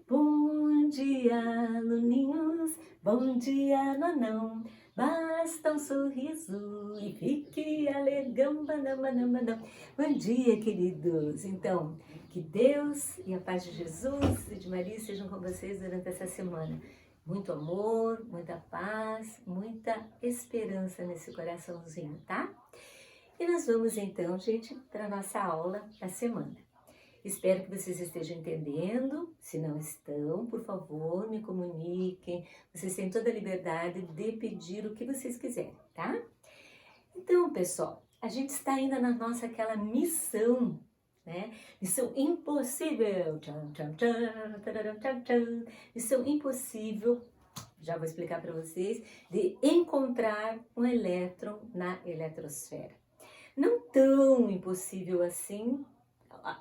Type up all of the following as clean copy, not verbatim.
Bom dia, aluninhos, bom dia, nonão. Basta um sorriso e fique alegão, banam, banam, banam. Bom dia, queridos. Então, que Deus e a paz de Jesus e de Maria sejam com vocês durante essa semana. Muito amor, muita paz, muita esperança nesse coraçãozinho, tá? E nós vamos então, gente, para a nossa aula da semana. Espero que vocês estejam entendendo. Se não estão, por favor, me comuniquem. Vocês têm toda a liberdade de pedir o que vocês quiserem, tá? Então, pessoal, a gente está ainda na nossa aquela missão, né? Missão impossível. Tchan, tchan, tchan, tararam, tchan, tchan. Missão impossível, já vou explicar para vocês, de encontrar um elétron na eletrosfera. Não tão impossível assim.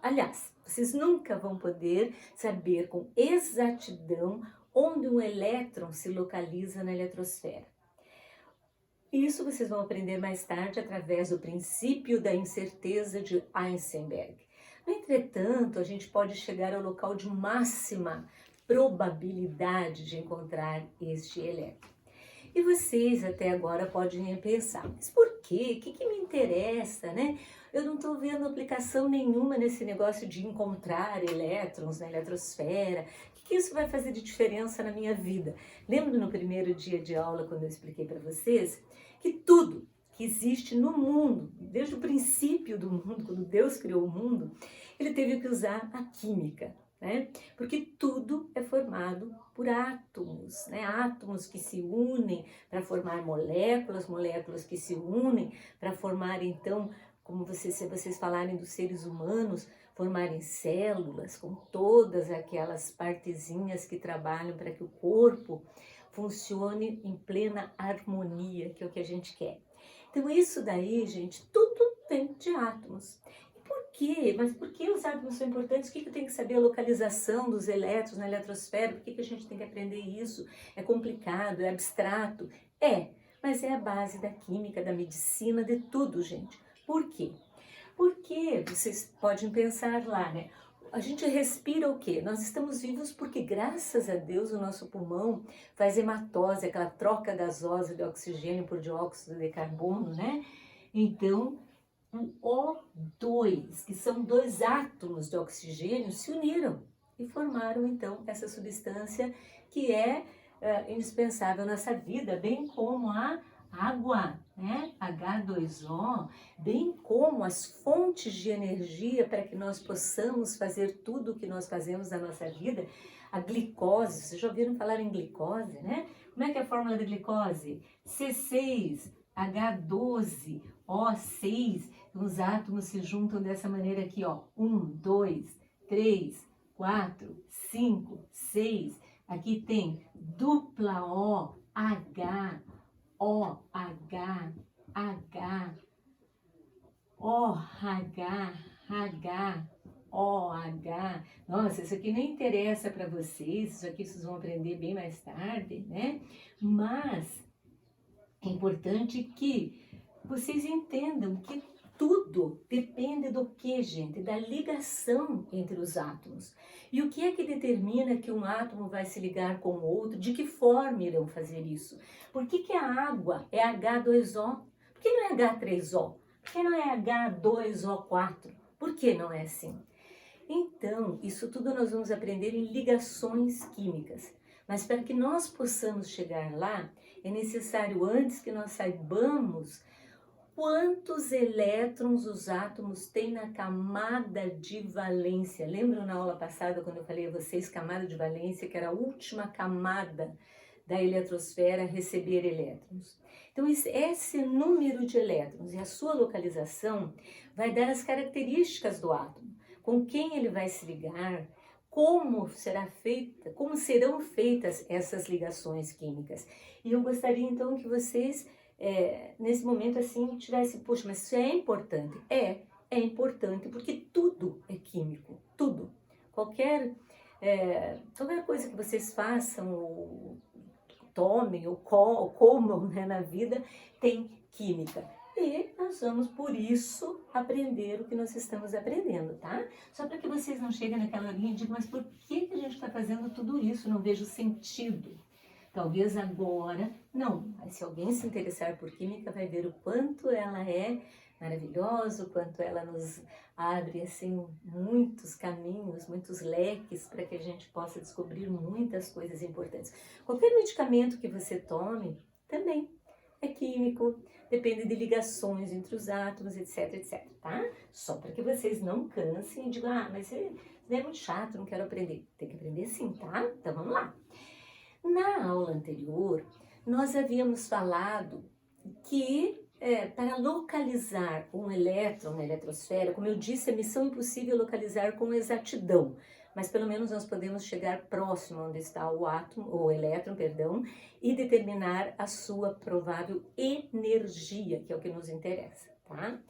Aliás, vocês nunca vão poder saber com exatidão onde um elétron se localiza na eletrosfera. Isso vocês vão aprender mais tarde através do princípio da incerteza de Heisenberg. No entretanto, a gente pode chegar ao local de máxima probabilidade de encontrar este elétron. E vocês até agora podem pensar, mas por quê? O que me interessa, né? Eu não estou vendo aplicação nenhuma nesse negócio de encontrar elétrons na eletrosfera. O que isso vai fazer de diferença na minha vida? Lembra no primeiro dia de aula, quando eu expliquei para vocês, que tudo que existe no mundo, desde o princípio do mundo, quando Deus criou o mundo, ele teve que usar a química, né? Porque tudo é formado por átomos, né? Átomos que se unem para formar moléculas, moléculas que se unem para formar, então, como se vocês falarem dos seres humanos, formarem células com todas aquelas partezinhas que trabalham para que o corpo funcione em plena harmonia, que é o que a gente quer. Então isso daí, gente, tudo vem de átomos. Por quê? Mas por que os átomos são importantes? O que eu tenho que saber a localização dos elétrons na eletrosfera? Por que a gente tem que aprender isso? É complicado, é abstrato? É, mas é a base da química, da medicina, de tudo, gente. Por quê? Porque vocês podem pensar lá, né? A gente respira o quê? Nós estamos vivos porque, graças a Deus, o nosso pulmão faz hematose, aquela troca gasosa de oxigênio por dióxido de carbono, né? Então, o O2, que são dois átomos de oxigênio, se uniram e formaram, então, essa substância que é indispensável nessa vida, bem como a água, né? H2O, bem como as fontes de energia para que nós possamos fazer tudo o que nós fazemos na nossa vida. A glicose, vocês já ouviram falar em glicose, né? Como é que é a fórmula de glicose? C6H12O6. Os átomos se juntam dessa maneira aqui, ó. 1, 2, 3, 4, 5, 6. Aqui tem dupla O, H, O, H, H, O, H, H, O, H. Nossa, isso aqui nem interessa para vocês, isso aqui vocês vão aprender bem mais tarde, né? Mas é importante que vocês entendam que tudo depende do que, gente? Da ligação entre os átomos. E o que é que determina que um átomo vai se ligar com o outro? De que forma irão fazer isso? Por que a água é H2O? Por que não é H3O? Por que não é H2O4? Por que não é assim? Então, isso tudo nós vamos aprender em ligações químicas. Mas para que nós possamos chegar lá, é necessário antes que nós saibamos quantos elétrons os átomos têm na camada de valência. Lembram na aula passada, quando eu falei a vocês, camada de valência, que era a última camada da eletrosfera a receber elétrons? Então, esse número de elétrons e a sua localização vai dar as características do átomo, com quem ele vai se ligar, como serão feitas essas ligações químicas. E eu gostaria então que vocês nesse momento assim tivesse, poxa, mas isso é importante? É importante porque tudo é químico, tudo. Qualquer coisa que vocês façam, ou tomem, ou comam, né, na vida, tem química. E nós vamos, por isso, aprender o que nós estamos aprendendo, tá? Só para que vocês não cheguem naquela linha e digam, mas por que a gente está fazendo tudo isso? Não vejo sentido. Talvez agora, não. Mas se alguém se interessar por química, vai ver o quanto ela é maravilhosa, o quanto ela nos abre, assim, muitos caminhos, muitos leques para que a gente possa descobrir muitas coisas importantes. Qualquer medicamento que você tome, também é químico, depende de ligações entre os átomos, etc, etc, tá? Só para que vocês não cansem e digam, mas isso é muito chato, não quero aprender. Tem que aprender sim, tá? Então vamos lá. Na aula anterior, nós havíamos falado que para localizar um elétron na eletrosfera, como eu disse, é missão impossível localizar com exatidão, mas pelo menos nós podemos chegar próximo onde está o átomo, ou elétron, perdão, e determinar a sua provável energia, que é o que nos interessa, tá?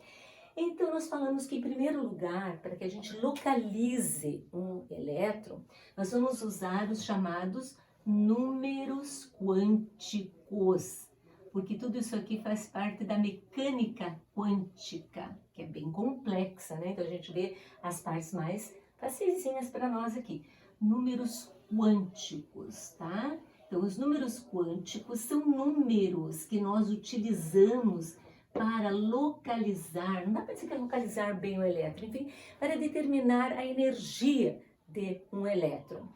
Então, nós falamos que, em primeiro lugar, para que a gente localize um elétron, nós vamos usar os chamados números quânticos, porque tudo isso aqui faz parte da mecânica quântica, que é bem complexa, né? Então, a gente vê as partes mais facilzinhas para nós aqui. Números quânticos, tá? Então, os números quânticos são números que nós utilizamos para localizar, não dá para dizer que é localizar bem o elétron, enfim, para determinar a energia de um elétron.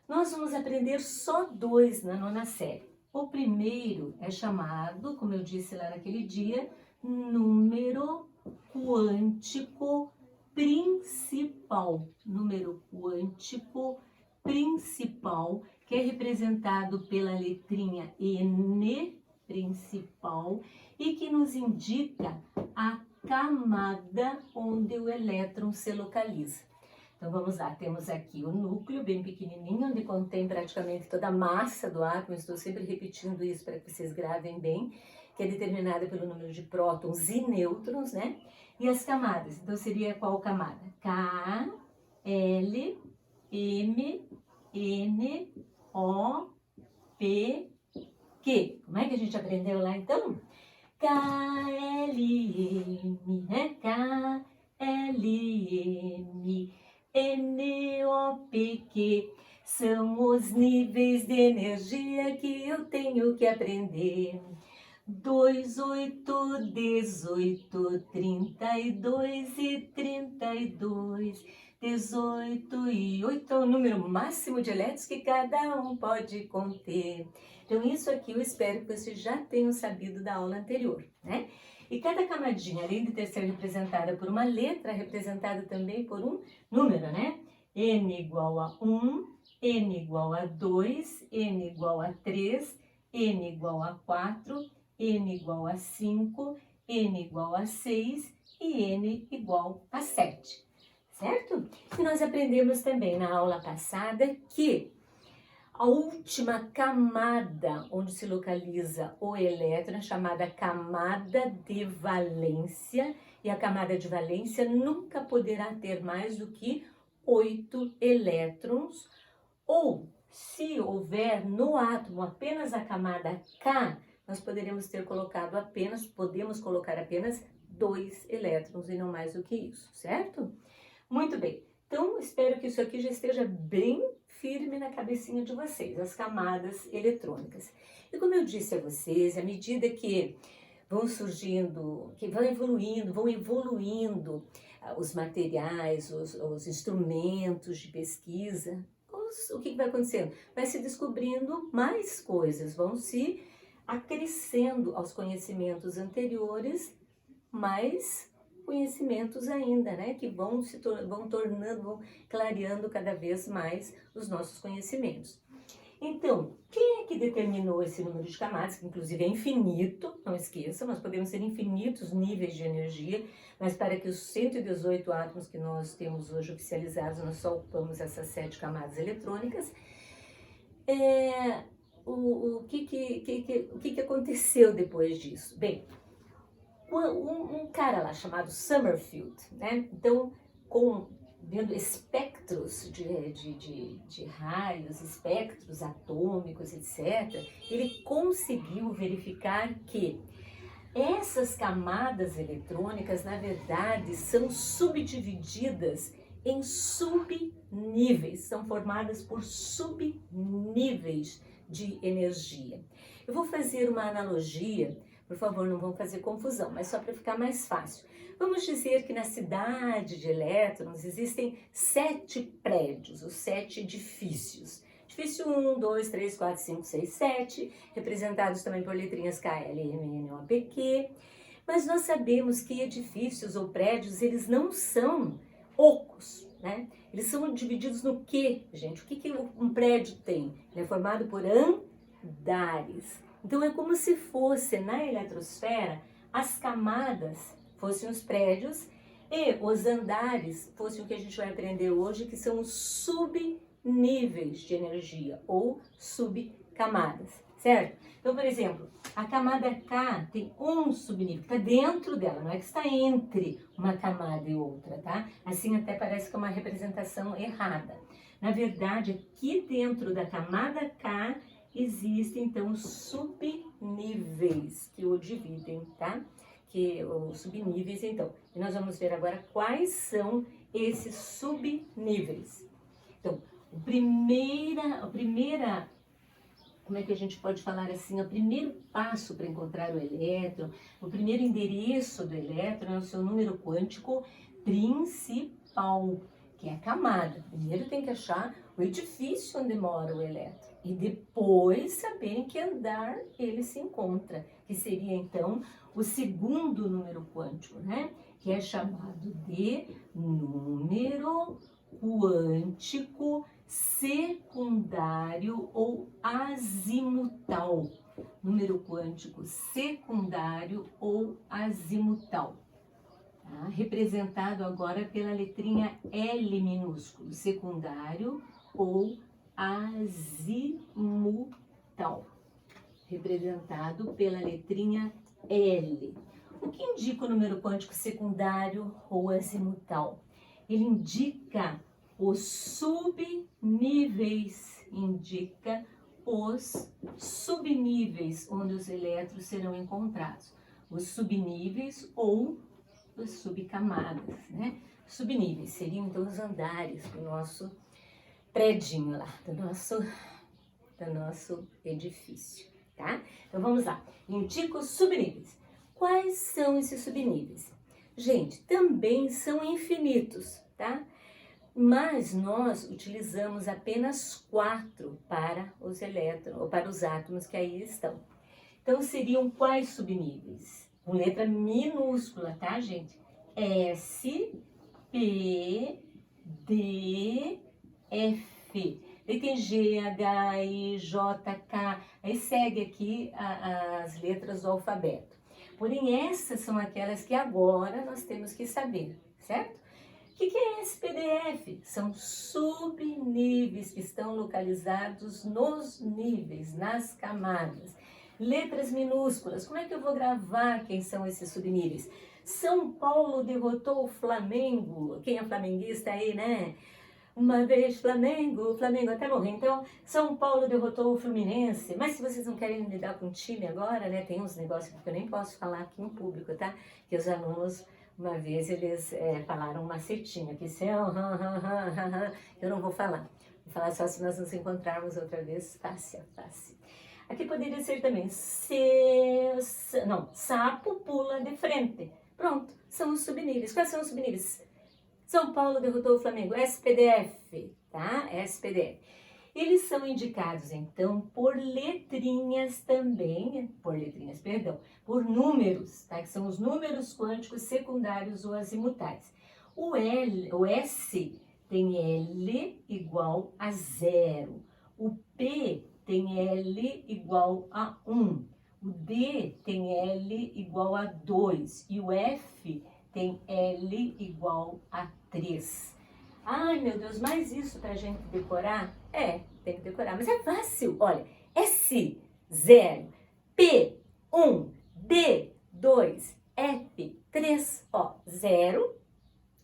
Nós vamos aprender só 2 na 9ª série. O primeiro é chamado, como eu disse lá naquele dia, número quântico principal. Número quântico principal, que é representado pela letrinha N, principal, e que nos indica a camada onde o elétron se localiza. Então vamos lá, temos aqui o núcleo bem pequenininho, onde contém praticamente toda a massa do átomo, estou sempre repetindo isso para que vocês gravem bem, que é determinada pelo número de prótons e nêutrons, né? E as camadas, então seria qual camada? K, L, M, N, O, P, Q. Como é que a gente aprendeu lá então? K, L, M, né? K, L, M, N, O, P, Q. São os níveis de energia que eu tenho que aprender. 2, 8, 18, 32 e 32. 18 e 8 é o número máximo de elétrons que cada um pode conter. Então, isso aqui eu espero que vocês já tenham sabido da aula anterior, né? E cada camadinha, além de ter sido representada por uma letra, é representada também por um número, né? N igual a 1, N igual a 2, N igual a 3, N igual a 4, N igual a 5, N igual a 6 e N igual a 7, certo? E nós aprendemos também na aula passada que a última camada onde se localiza o elétron é chamada camada de valência, e a camada de valência nunca poderá ter mais do que 8 elétrons, ou se houver no átomo apenas a camada K, nós podemos colocar apenas 2 elétrons e não mais do que isso, certo? Muito bem, então espero que isso aqui já esteja bem firme na cabecinha de vocês, as camadas eletrônicas. E como eu disse a vocês, à medida que vão surgindo, que vão evoluindo os materiais, os instrumentos de pesquisa, o que vai acontecendo? Vai se descobrindo mais coisas, vão se acrescendo aos conhecimentos anteriores, mais conhecimentos ainda, né? Que vão clareando cada vez mais os nossos conhecimentos. Então, quem é que determinou esse número de camadas, que inclusive é infinito, não esqueçam, nós podemos ter infinitos níveis de energia, mas para que os 118 átomos que nós temos hoje oficializados, nós só ocupamos essas 7 camadas eletrônicas. O que aconteceu depois disso? Bem, um cara lá chamado Summerfield, né? Então, vendo espectros de raios, espectros atômicos, etc., ele conseguiu verificar que Essas camadas eletrônicas, na verdade, são subdivididas em subníveis, são formadas por subníveis de energia. Eu vou fazer uma analogia, por favor, não vão fazer confusão, mas só para ficar mais fácil. Vamos dizer que na cidade de elétrons existem 7 prédios, os 7 edifícios. Edifício 1, 2, 3, 4, 5, 6, 7, representados também por letrinhas K, L, M, N, O, P, Q. Mas nós sabemos que edifícios ou prédios, eles não são ocos, né? Eles são divididos no quê, gente? O que um prédio tem? Ele é formado por andares. Então é como se fosse na eletrosfera as camadas fossem os prédios e os andares fossem o que a gente vai aprender hoje, que são os subníveis de energia ou subcamadas, certo? Então, por exemplo, a camada K tem um subnível, que está dentro dela, não é que está entre uma camada e outra, tá? Assim até parece que é uma representação errada. Na verdade, aqui dentro da camada K existem, então, os subníveis que o dividem, tá? Que os subníveis, então. E nós vamos ver agora quais são esses subníveis. Então, a primeira, como é que a gente pode falar assim? O primeiro passo para encontrar o elétron, o primeiro endereço do elétron é o seu número quântico principal, que é a camada. Primeiro tem que achar o edifício onde mora o elétron e depois saber em que andar ele se encontra, que seria então o segundo número quântico, né? Que é chamado de número quântico secundário ou azimutal. Número quântico secundário ou azimutal. Tá? Representado agora pela letrinha L minúsculo, secundário ou azimutal. Representado pela letrinha L. O que indica o número quântico secundário ou azimutal? Ele indica os subníveis, indica os subníveis onde os elétrons serão encontrados. Os subníveis ou as subcamadas, né? Subníveis seriam então os andares do nosso predinho lá, do nosso edifício, tá? Então vamos lá, indica os subníveis. Quais são esses subníveis? Gente, também são infinitos, tá? Mas nós utilizamos apenas 4 para os elétrons, ou para os átomos que aí estão. Então seriam quais subníveis? Com letra minúscula, tá, gente? S, P, D, F. Daí tem G, H, I, J, K. Aí segue aqui as letras do alfabeto. Porém, essas são aquelas que agora nós temos que saber, certo? O que é SPDF? São subníveis que estão localizados nos níveis, nas camadas. Letras minúsculas, como é que eu vou gravar quem são esses subníveis? São Paulo derrotou o Flamengo. Quem é flamenguista aí, né? Uma vez Flamengo até morrer. Então, São Paulo derrotou o Fluminense. Mas se vocês não querem lidar com o time agora, né? Tem uns negócios que eu nem posso falar aqui em público, tá? Que os alunos, uma vez, eles falaram uma setinha. Que se eu não vou falar. Vou falar só se nós nos encontrarmos outra vez, face a face. Aqui poderia ser também, sapo pula de frente. Pronto, são os subníveis. Quais são os subníveis? São Paulo derrotou o Flamengo, SPDF, tá? SPDF. Eles são indicados, então, por letrinhas também, por números, tá? Que são os números quânticos secundários ou azimutais. O S tem L igual a 0. O P tem L igual a 1. O D tem L igual a 2. E o F tem L igual a 3. Ai, meu Deus, mas isso pra gente decorar? Tem que decorar, mas é fácil. Olha, S, 0, P, 1, D, 2, F, 3, 0,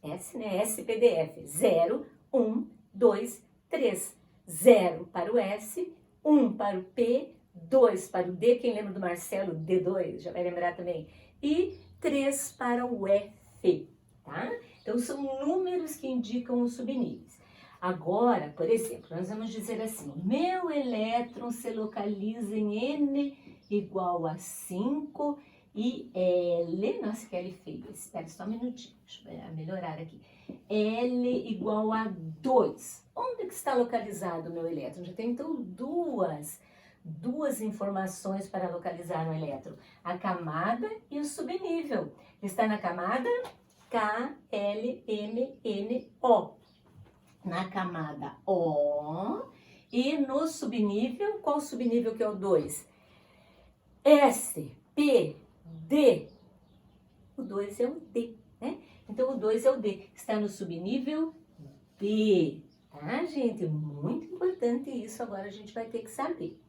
S, né, SPDF, 0, 1, 2, 3, 0 para o S, 1 para o P, 2 para o D, quem lembra do Marcelo, D2, já vai lembrar também, e 3 para o F, tá? Então, são números que indicam os subníveis. Agora, por exemplo, nós vamos dizer assim, o meu elétron se localiza em N igual a 5 e L, nossa, que L feio, espera só um minutinho, deixa eu melhorar aqui. L igual a 2. Onde que está localizado o meu elétron? Já tem, então, duas informações para localizar o elétron. A camada e o subnível. Está na camada K, L, M, N, O. Na camada O. E no subnível, qual subnível que é o 2? S, P, D. O 2 é o D, né? Então, o 2 é o D. Está no subnível D. Tá, gente? Muito importante isso. Agora a gente vai ter que saber.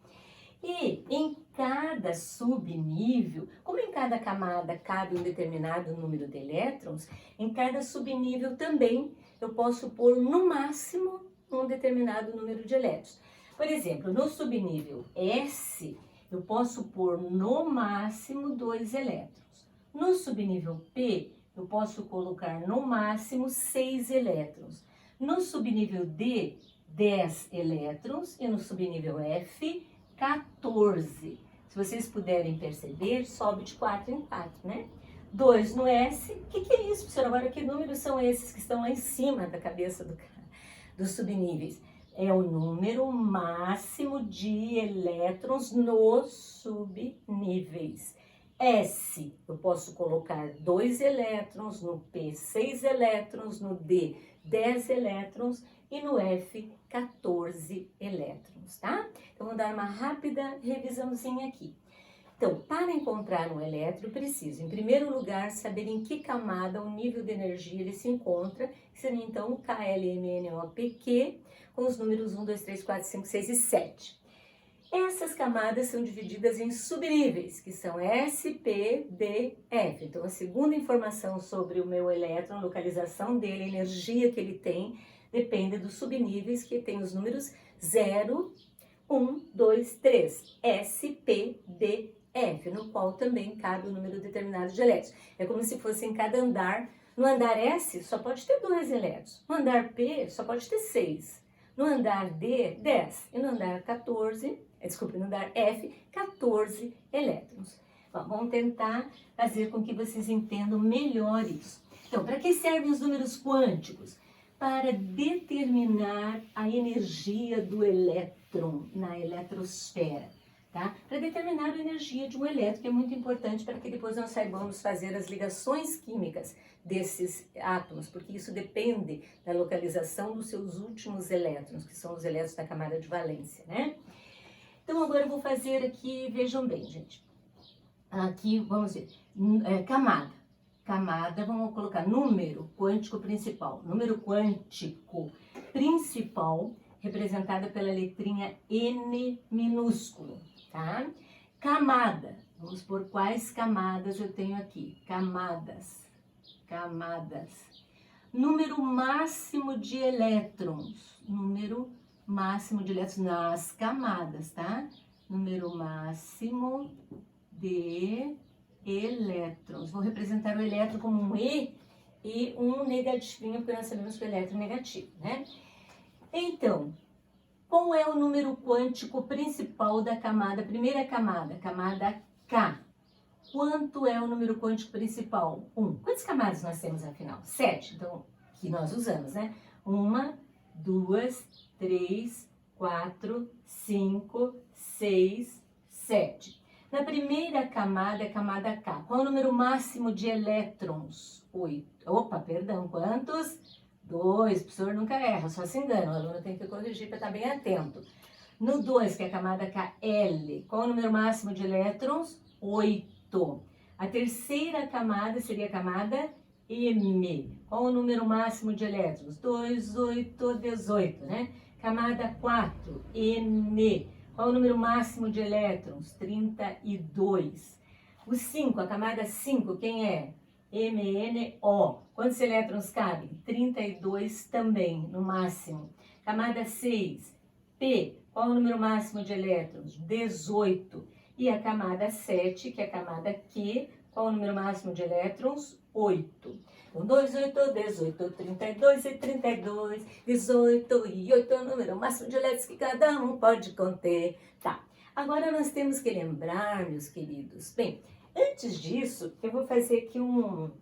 E em cada subnível, como em cada camada cabe um determinado número de elétrons, em cada subnível também eu posso pôr no máximo um determinado número de elétrons. Por exemplo, no subnível S, eu posso pôr no máximo 2 elétrons. No subnível P, eu posso colocar no máximo 6 elétrons. No subnível D, 10 elétrons e no subnível F, 14. Se vocês puderem perceber, sobe de 4 em 4, né? 2 no S. O que é isso, professora? Agora, que números são esses que estão lá em cima da cabeça dos subníveis? É o número máximo de elétrons nos subníveis. S, eu posso colocar 2 elétrons, no P 6 elétrons, no D 10 elétrons e no F 14 elétrons, tá? Então, vou dar uma rápida revisãozinha aqui. Então, para encontrar um elétron, eu preciso, em primeiro lugar, saber em que camada o nível de energia ele se encontra, que seria então o KLMNOPQ, com os números 1, 2, 3, 4, 5, 6 e 7. Essas camadas são divididas em subníveis, que são S, P, D, F. Então, a segunda informação sobre o meu elétron, a localização dele, a energia que ele tem, depende dos subníveis, que tem os números 0, 1, 2, 3, S, P, D, F, no qual também cabe um número determinado de elétrons. É como se fosse em cada andar. No andar S, só pode ter 2 elétrons. No andar P, só pode ter 6. No andar D, 10. E no andar no andar F, 14 elétrons. Bom, vamos tentar fazer com que vocês entendam melhor isso. Então, para que servem os números quânticos? Para determinar a energia do elétron na eletrosfera, tá? Para determinar a energia de um elétron, que é muito importante para que depois nós saibamos fazer as ligações químicas desses átomos, porque isso depende da localização dos seus últimos elétrons, que são os elétrons da camada de valência, né? Então, agora eu vou fazer aqui, vejam bem, gente. Aqui, vamos ver, camada. Camada, vamos colocar número quântico principal. Número quântico principal, representada pela letrinha N minúsculo, tá? Camada, vamos por quais camadas eu tenho aqui? Camadas. Número máximo de elétrons. Número máximo de elétrons nas camadas, tá? Número máximo de elétrons. Vou representar o elétron como um E um negativinho, porque nós sabemos que o elétron é negativo, né? Então, qual é o número quântico principal da camada, primeira camada K? Quanto é o número quântico principal? 1. Quantas camadas nós temos afinal? 7. Então, que nós usamos, né? 1, 2, 3, 4, 5, 6, 7. Na primeira camada é a camada K. Qual é o número máximo de elétrons? 8. Opa, perdão, quantos? 2. O professor nunca erra, só se engana. O aluno tem que corrigir para estar bem atento. No 2, que é a camada KL, qual é o número máximo de elétrons? 8. A terceira camada seria a camada M. Qual o número máximo de elétrons? 2, 8, 18, né? Camada 4, N. Qual o número máximo de elétrons? 32. O 5, a camada 5, quem é? MNO. Quantos elétrons cabem? 32 também, no máximo. Camada 6, P, qual é o número máximo de elétrons? 18. E a camada 7, que é a camada Q, qual é o número máximo de elétrons? 8. Então, 2, 8, 18, 32 e 32, 18 e 8 é o número máximo de elétrons que cada um pode conter. Tá, agora nós temos que lembrar, meus queridos. Bem, antes disso, eu vou fazer aqui uma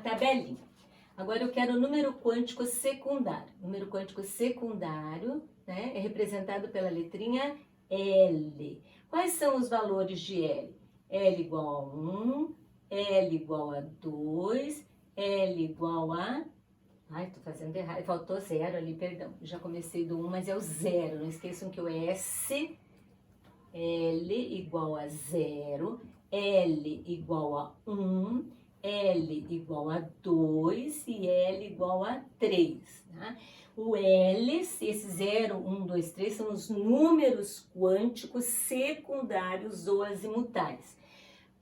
tabelinha. Agora eu quero o número quântico secundário. O número quântico secundário, né, é representado pela letrinha L. Quais são os valores de L? L igual a 1, L igual a 2, L igual a... Ai, tô fazendo errado, faltou 0 ali, perdão. Já comecei do 1, mas é o 0. Não esqueçam que o S, L igual a 0, L igual a 1, L igual a 2 e L igual a 3. Tá? O L, esse 0, 1, 2, 3, são os números quânticos secundários ou azimutais.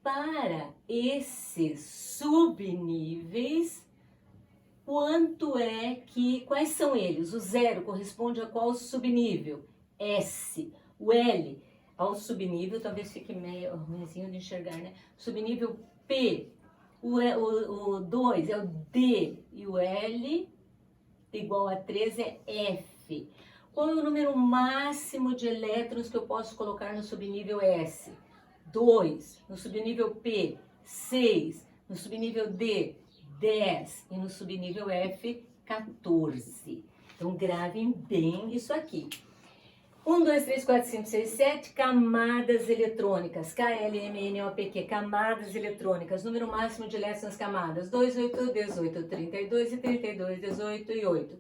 Para esses subníveis, quais são eles? O 0 corresponde a qual subnível? S. O L, ao subnível, talvez fique meio ruimzinho de enxergar, né? Subnível P. O 2 é o D. E o L igual a 3 é F. Qual é o número máximo de elétrons que eu posso colocar no subnível S? 2. No subnível P, 6. No subnível D, 10. E no subnível F, 14. Então, gravem bem isso aqui. 1, 2, 3, 4, 5, 6, 7, camadas eletrônicas. K, L, M, N, O, P, Q, camadas eletrônicas. Número máximo de elétrons nas camadas. 2, 8, 18, 32 e 32, 18 e 8.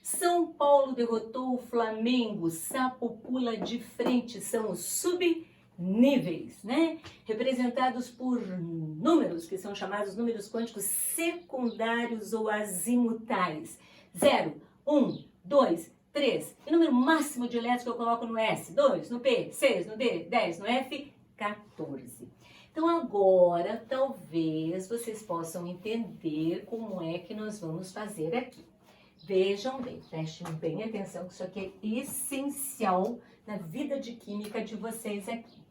São Paulo derrotou o Flamengo. Sapo pula de frente. São os subníveis, né? Representados por números, que são chamados números quânticos secundários ou azimutais. 0, 1, 2, 3. E o número máximo de elétrons que eu coloco no S? 2, no P, 6, no D, 10, no F, 14. Então agora, talvez vocês possam entender como é que nós vamos fazer aqui. Vejam bem, prestem bem atenção que isso aqui é essencial na vida de química de vocês aqui.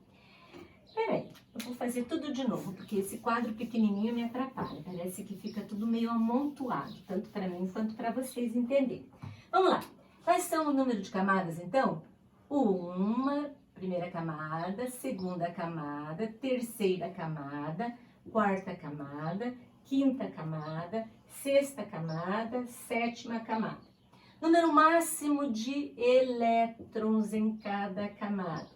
Peraí, eu vou fazer tudo de novo, porque esse quadro pequenininho me atrapalha. Parece que fica tudo meio amontoado, tanto para mim quanto para vocês entenderem. Vamos lá. Quais são o número de camadas, então? Uma, primeira camada, segunda camada, terceira camada, quarta camada, quinta camada, sexta camada, sétima camada. Número máximo de elétrons em cada camada.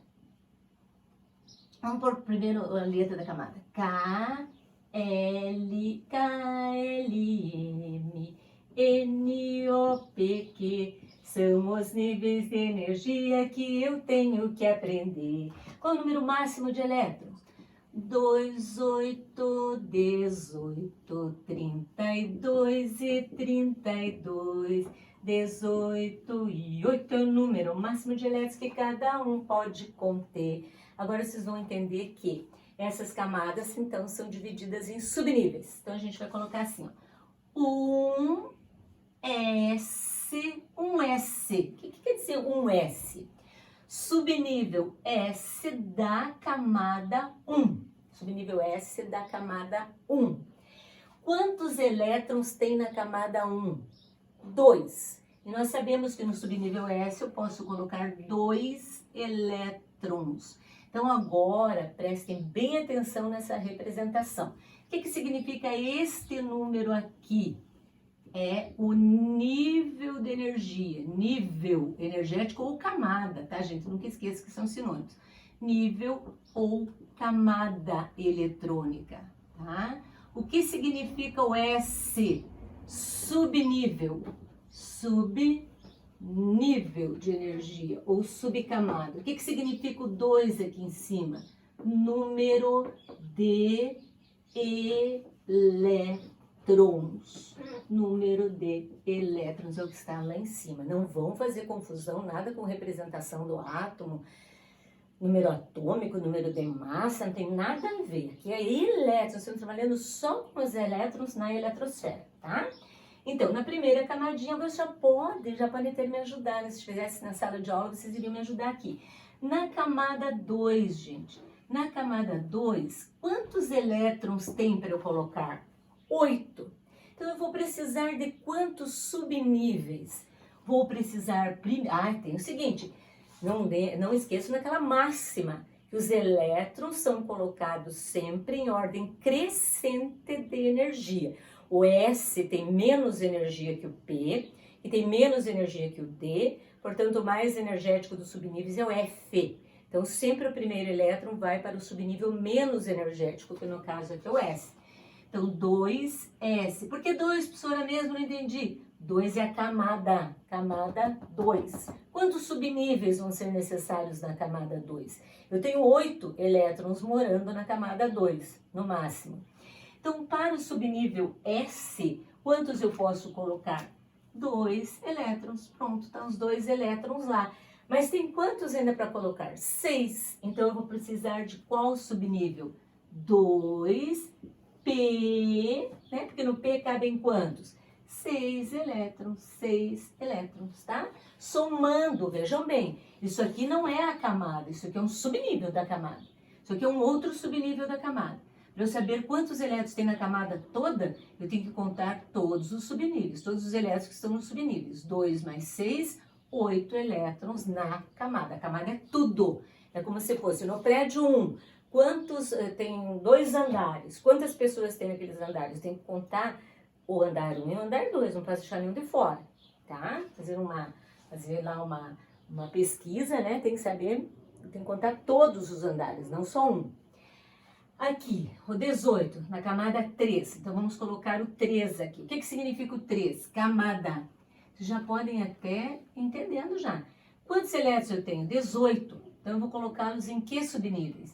Vamos por primeiro a letra da camada. K, L, M, N, O, P, Q. São os níveis de energia que eu tenho que aprender. Qual é o número máximo de elétrons? 2, 8, 18, 32 e 32, 18 e 8 é o número máximo de elétrons que cada um pode conter. Agora vocês vão entender que essas camadas, então, são divididas em subníveis. Então, a gente vai colocar assim, ó. 1S. O que quer dizer 1S? Subnível S da camada 1. Subnível S da camada 1. Quantos elétrons tem na camada 1? 2. E nós sabemos que no subnível S eu posso colocar 2 elétrons. Então agora prestem bem atenção nessa representação. O que significa este número aqui? É o nível de energia, nível energético ou camada, tá, gente? Nunca esqueça que são sinônimos. Nível ou camada eletrônica, tá? O que significa o S? Subnível. Subnível de energia ou subcamada. O que significa o 2 aqui em cima? Número de elétrons. Número de elétrons é o que está lá em cima. Não vão fazer confusão, nada com representação do átomo, número atômico, número de massa, não tem nada a ver. Aqui é elétrons, estamos trabalhando só com os elétrons na eletrosfera, tá? Então, na primeira camadinha, vocês já podem ter me ajudado. Se estivesse na sala de aula, vocês iriam me ajudar aqui. Na camada 2, gente. Na camada 2, quantos elétrons tem para eu colocar? 8. Então, eu vou precisar de quantos subníveis? Vou precisar... tem o seguinte, não esqueço naquela máxima, que os elétrons são colocados sempre em ordem crescente de energia. O S tem menos energia que o P, e tem menos energia que o D, portanto, o mais energético dos subníveis é o F. Então, sempre o primeiro elétron vai para o subnível menos energético, que no caso aqui é o S. Então, 2S. Por que 2, professora, mesmo? Não entendi. 2 é a camada 2. Quantos subníveis vão ser necessários na camada 2? Eu tenho 8 elétrons morando na camada 2, no máximo. Então, para o subnível S, quantos eu posso colocar? 2 elétrons. Pronto, estão os 2 elétrons lá. Mas tem quantos ainda para colocar? 6. Então, eu vou precisar de qual subnível? 2P, né? Porque no P cabem quantos? 6 elétrons, tá? Somando, vejam bem, isso aqui não é a camada, isso aqui é um subnível da camada. Isso aqui é um outro subnível da camada. Para eu saber quantos elétrons tem na camada toda, eu tenho que contar todos os subníveis, todos os elétrons que estão nos subníveis. 2 mais 6, 8 elétrons na camada. A camada é tudo. É como se fosse no prédio 1. Quantos, tem 2 andares. Quantas pessoas tem naqueles andares? Tem que contar o andar 1 e o andar 2, não posso deixar nenhum de fora, tá? Fazer lá uma pesquisa, né? Tem que saber, tem que contar todos os andares, não só um. Aqui, o 18, na camada 3. Então, vamos colocar o 3 aqui. O que significa o 3? Camada. Vocês já podem até entendendo já. Quantos elétrons eu tenho? 18. Então, eu vou colocá-los em que subníveis?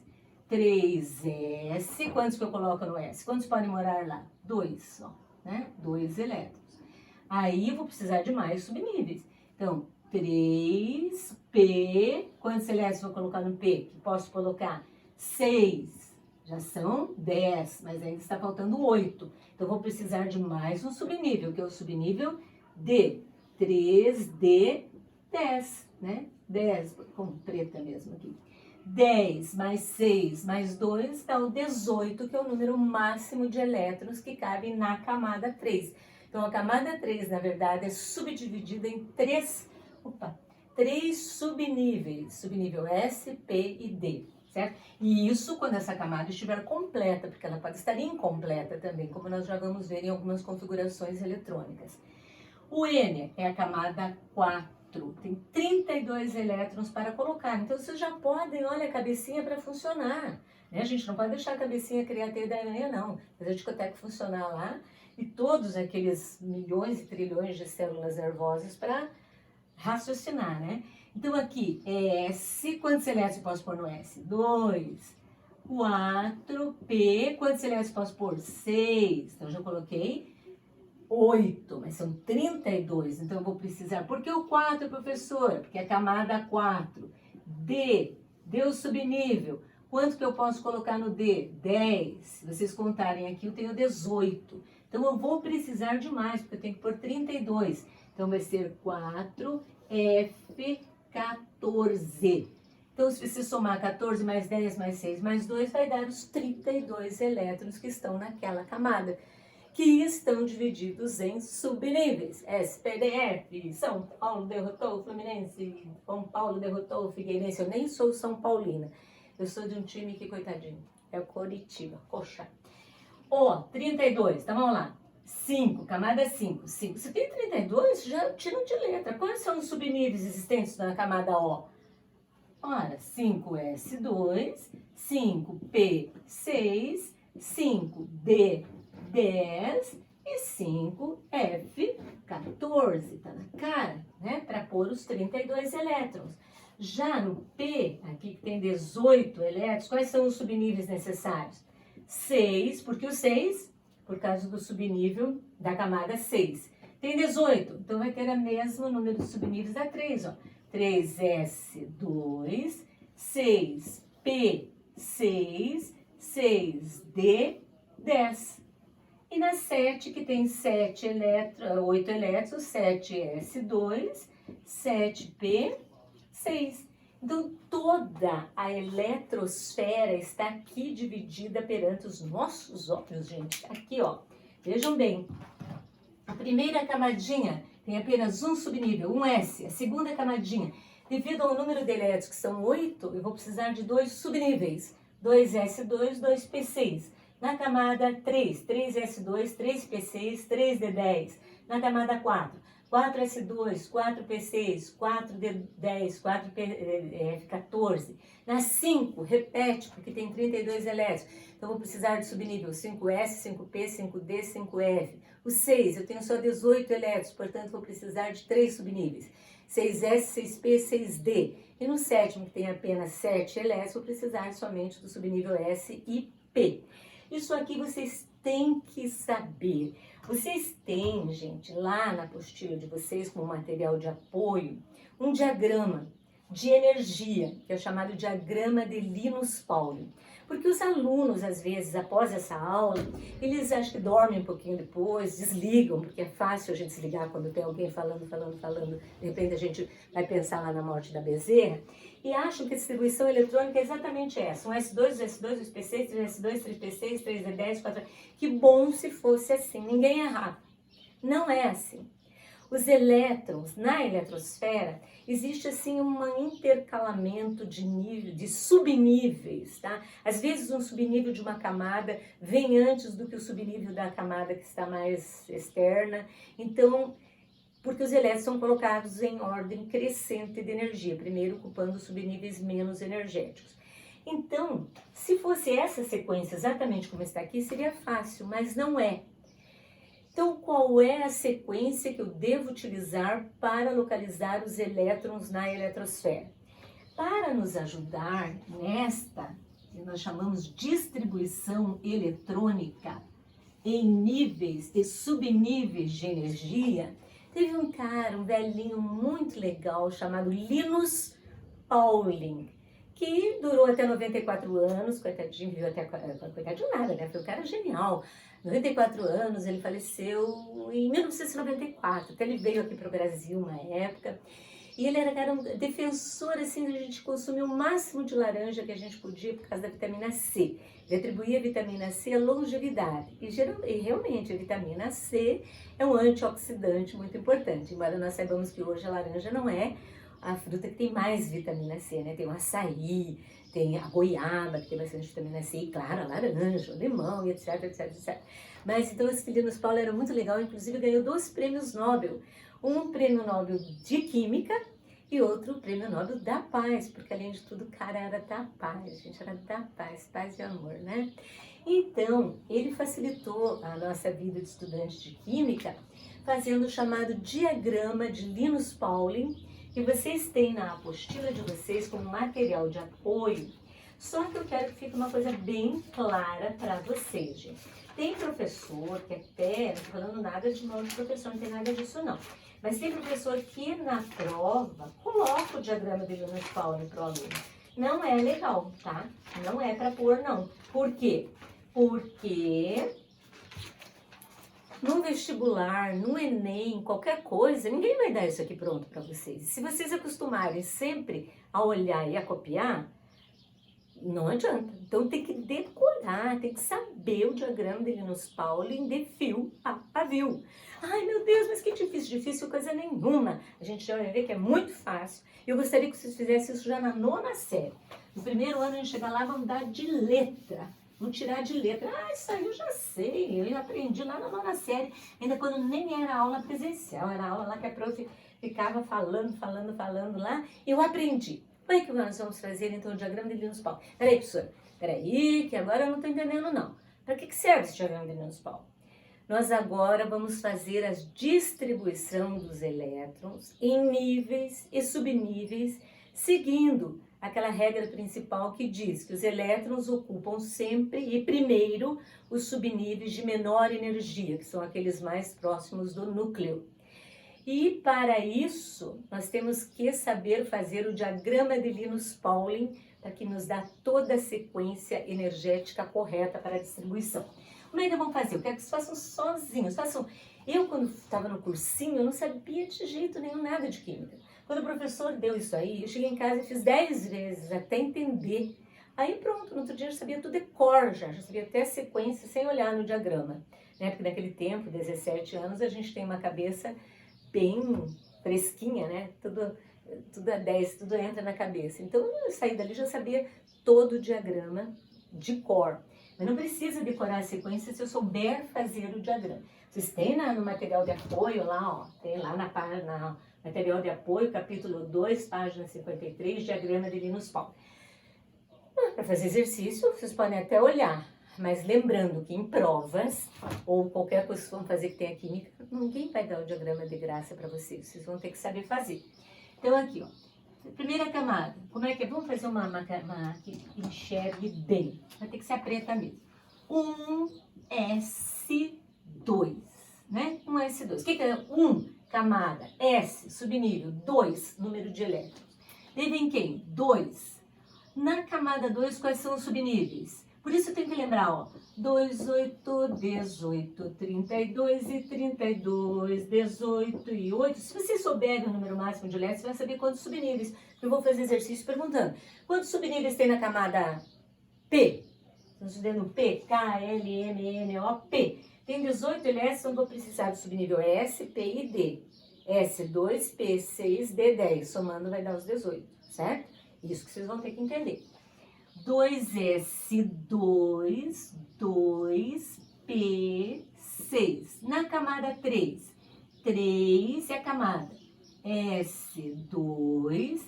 3S. Quantos que eu coloco no S? Quantos podem morar lá? 2 só, né? 2 elétrons. Aí, eu vou precisar de mais subníveis. Então, 3P. Quantos elétrons vou colocar no P? Que posso colocar? 6. Já são 10, mas ainda está faltando 8. Então, vou precisar de mais um subnível, que é o subnível D. 3D, 10, né? 10, com preta mesmo aqui. 10 mais 6 mais 2 dá o 18, que é o número máximo de elétrons que cabem na camada 3. Então, a camada 3, na verdade, é subdividida em 3 subníveis. Subnível S, P e D. Certo? E isso quando essa camada estiver completa, porque ela pode estar incompleta também, como nós já vamos ver em algumas configurações eletrônicas. O N é a camada 4, tem 32 elétrons para colocar. Então, vocês já podem, olha, a cabecinha para funcionar. Né? A gente não pode deixar a cabecinha criar teia da aranha, não. Fazer a discoteca funcionar lá e todos aqueles milhões e trilhões de células nervosas para raciocinar, né? Então, aqui, S, quantos elétrons eu posso pôr no S? 2, 4, P, quantos elétrons eu posso pôr? 6, então já coloquei 8, mas são 32, então eu vou precisar. Por que o 4, professora? Porque é a camada 4. D, o subnível. Quanto que eu posso colocar no D? 10. Se vocês contarem aqui, eu tenho 18. Então, eu vou precisar de mais, porque eu tenho que pôr 32. Então, vai ser 4F14. Então, se você somar 14 mais 10 mais 6 mais 2, vai dar os 32 elétrons que estão naquela camada, que estão divididos em subníveis. SPDF, São Paulo derrotou o Fluminense, São Paulo derrotou o Figueirense. Eu nem sou São Paulina, eu sou de um time que, coitadinho, é o Coritiba, coxa. 32, então vamos lá. 5, camada 5. Se tem 32, já tiram de letra. Quais são os subníveis existentes na camada O? Ora, 5S2, 5P6, 5D10 e 5F14. Tá na cara, né? Para pôr os 32 elétrons. Já no P, aqui que tem 18 elétrons, quais são os subníveis necessários? 6, porque o 6... por causa do subnível da camada 6. Tem 18, então vai ter o mesmo número de subníveis da 3, ó. 3S2, 6P6, 6D10. E na 7, que tem 8 elétrons, 7s2, 7p6. Então, toda a eletrosfera está aqui dividida perante os nossos olhos, gente. Aqui, ó. Vejam bem. A primeira camadinha tem apenas um subnível, um S. A segunda camadinha, devido ao número de elétrons, que são 8, eu vou precisar de 2 subníveis. 2S2, 2P6. Na camada 3, 3S2, 3P6, 3D10. Na camada 4, 4S2, 4P6, 4D10, 4P14. Na 5, repete, porque tem 32 elétrons. Então, vou precisar de subnível 5S, 5P, 5D, 5F. O 6, eu tenho só 18 elétrons, portanto, vou precisar de 3 subníveis. 6S, 6P, 6D. E no 7º, que tem apenas 7 elétrons, vou precisar somente do subnível S e P. Isso aqui vocês têm que saber. Vocês têm, gente, lá na apostila de vocês, como material de apoio, um diagrama de energia, que é chamado diagrama de Linus Pauling. Porque os alunos, às vezes, após essa aula, eles acham que dormem um pouquinho depois, desligam, porque é fácil a gente desligar quando tem alguém falando, de repente a gente vai pensar lá na morte da Bezerra, e acham que a distribuição eletrônica é exatamente essa, um S2, S2, SP6, 3S2, 3P6, 3D10, 4... Que bom se fosse assim, ninguém errava. Não é assim. Os elétrons, na eletrosfera, existe assim um intercalamento de nível, de subníveis, tá? Às vezes um subnível de uma camada vem antes do que o subnível da camada que está mais externa. Então, porque os elétrons são colocados em ordem crescente de energia, primeiro ocupando os subníveis menos energéticos. Então, se fosse essa sequência exatamente como está aqui, seria fácil, mas não é. Então, qual é a sequência que eu devo utilizar para localizar os elétrons na eletrosfera? Para nos ajudar nesta, que nós chamamos distribuição eletrônica em níveis e subníveis de energia, teve um cara, um velhinho muito legal chamado Linus Pauling, que durou até 94 anos, coitadinho, viveu até, coitadinho nada, né? Foi um cara genial. 94 anos, ele faleceu em 1994, até ele veio aqui para o Brasil uma época, e ele era um defensor, assim, da gente consumir o máximo de laranja que a gente podia por causa da vitamina C. Ele atribuía a vitamina C à longevidade, e realmente a vitamina C é um antioxidante muito importante, embora nós saibamos que hoje a laranja não é a fruta que tem mais vitamina C, né? Tem o açaí, tem a goiaba, que tem bastante vitamina C, e claro, a laranja, o limão, etc, etc, etc. Mas então esse Linus Pauling era muito legal, inclusive ganhou 2 prêmios Nobel. Um prêmio Nobel de Química e outro prêmio Nobel da Paz, porque além de tudo o cara era da paz, gente, era da paz, paz e amor, né? Então, ele facilitou a nossa vida de estudante de Química fazendo o chamado diagrama de Linus Pauling, que vocês têm na apostila de vocês como material de apoio. Só que eu quero que fique uma coisa bem clara para vocês, gente. Tem professor que até, não estou falando nada de mal de professor, não tem nada disso não. Mas tem professor que na prova coloca o diagrama de Linus Pauling para o aluno. Não é legal, tá? Não é para pôr, não. Por quê? Porque no vestibular, no Enem, qualquer coisa, ninguém vai dar isso aqui pronto para vocês. Se vocês acostumarem sempre a olhar e a copiar, não adianta. Então tem que decorar, tem que saber o diagrama de Linus Pauling de fio a pavio. Ai meu Deus, mas que difícil, difícil coisa nenhuma. A gente já vai ver que é muito fácil. Eu gostaria que vocês fizessem isso já na 9ª série. No primeiro ano a gente chega lá, vamos dar de letra. Vamos tirar de letra. Ah, isso aí eu já sei, eu aprendi lá na 9ª série, ainda quando nem era aula presencial, era aula lá que a prof ficava falando lá, e eu aprendi. Como é que nós vamos fazer então o diagrama de Linus Pauling? Peraí, professora, peraí, que agora eu não estou entendendo não. Para que serve esse diagrama de Linus Pauling? Nós agora vamos fazer a distribuição dos elétrons em níveis e subníveis, seguindo aquela regra principal que diz que os elétrons ocupam sempre e primeiro os subníveis de menor energia, que são aqueles mais próximos do núcleo. E para isso, nós temos que saber fazer o diagrama de Linus Pauling, para que nos dá toda a sequência energética correta para a distribuição. Como é que vão fazer? Eu quero que vocês façam sozinhos, façam... Eu, quando estava no cursinho, eu não sabia de jeito nenhum nada de química. Quando o professor deu isso aí, eu cheguei em casa e fiz 10 vezes, até entender. Aí pronto, no outro dia eu já sabia tudo de cor, já sabia até a sequência, sem olhar no diagrama. Né? Porque naquele tempo, 17 anos, a gente tem uma cabeça bem fresquinha, né? Tudo é 10, tudo entra na cabeça. Então eu saí dali já sabia todo o diagrama de cor. Mas não precisa decorar a sequência se eu souber fazer o diagrama. Vocês têm no material de apoio lá, ó, tem lá na página, material de apoio, capítulo 2, página 53, diagrama de Linus Pauling. Para fazer exercício, vocês podem até olhar, mas lembrando que em provas, ou qualquer coisa que vocês vão fazer que tenha química, ninguém vai dar o diagrama de graça para vocês, vocês vão ter que saber fazer. Então aqui, ó, primeira camada, como é que é? Vamos fazer uma que enxergue bem, vai ter que ser a preta mesmo. 1S2, né? 1S2. O que é 1? Camada, S, subnível, 2, número de elétrons. Daí vem quem? 2. Na camada 2, quais são os subníveis? Por isso eu tenho que lembrar, ó, 2, 8, 18, 32 e 32, 18 e 8. Se você souber o número máximo de elétrons, você vai saber quantos subníveis. Eu vou fazer exercício perguntando. Quantos subníveis tem na camada P? Estamos estudando P, K, L, M, N, O, P. Tem 18 elétrons, então vou precisar do subnível S, P e D. S2, P6, D10. Somando vai dar os 18, certo? Isso que vocês vão ter que entender. 2S2, 2P6. Na camada 3, 3 é a camada S2,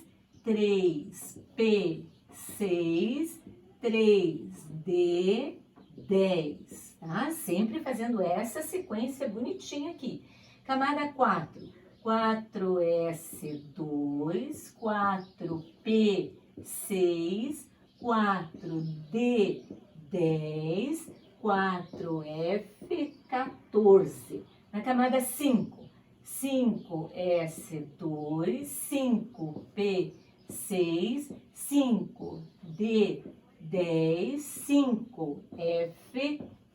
3P6, 3D10. Tá? Sempre fazendo essa sequência bonitinha aqui. Camada 4. 4S2, 4P6, 4D10, 4F14. Na camada 5, 5S2, 5P6, 5D10,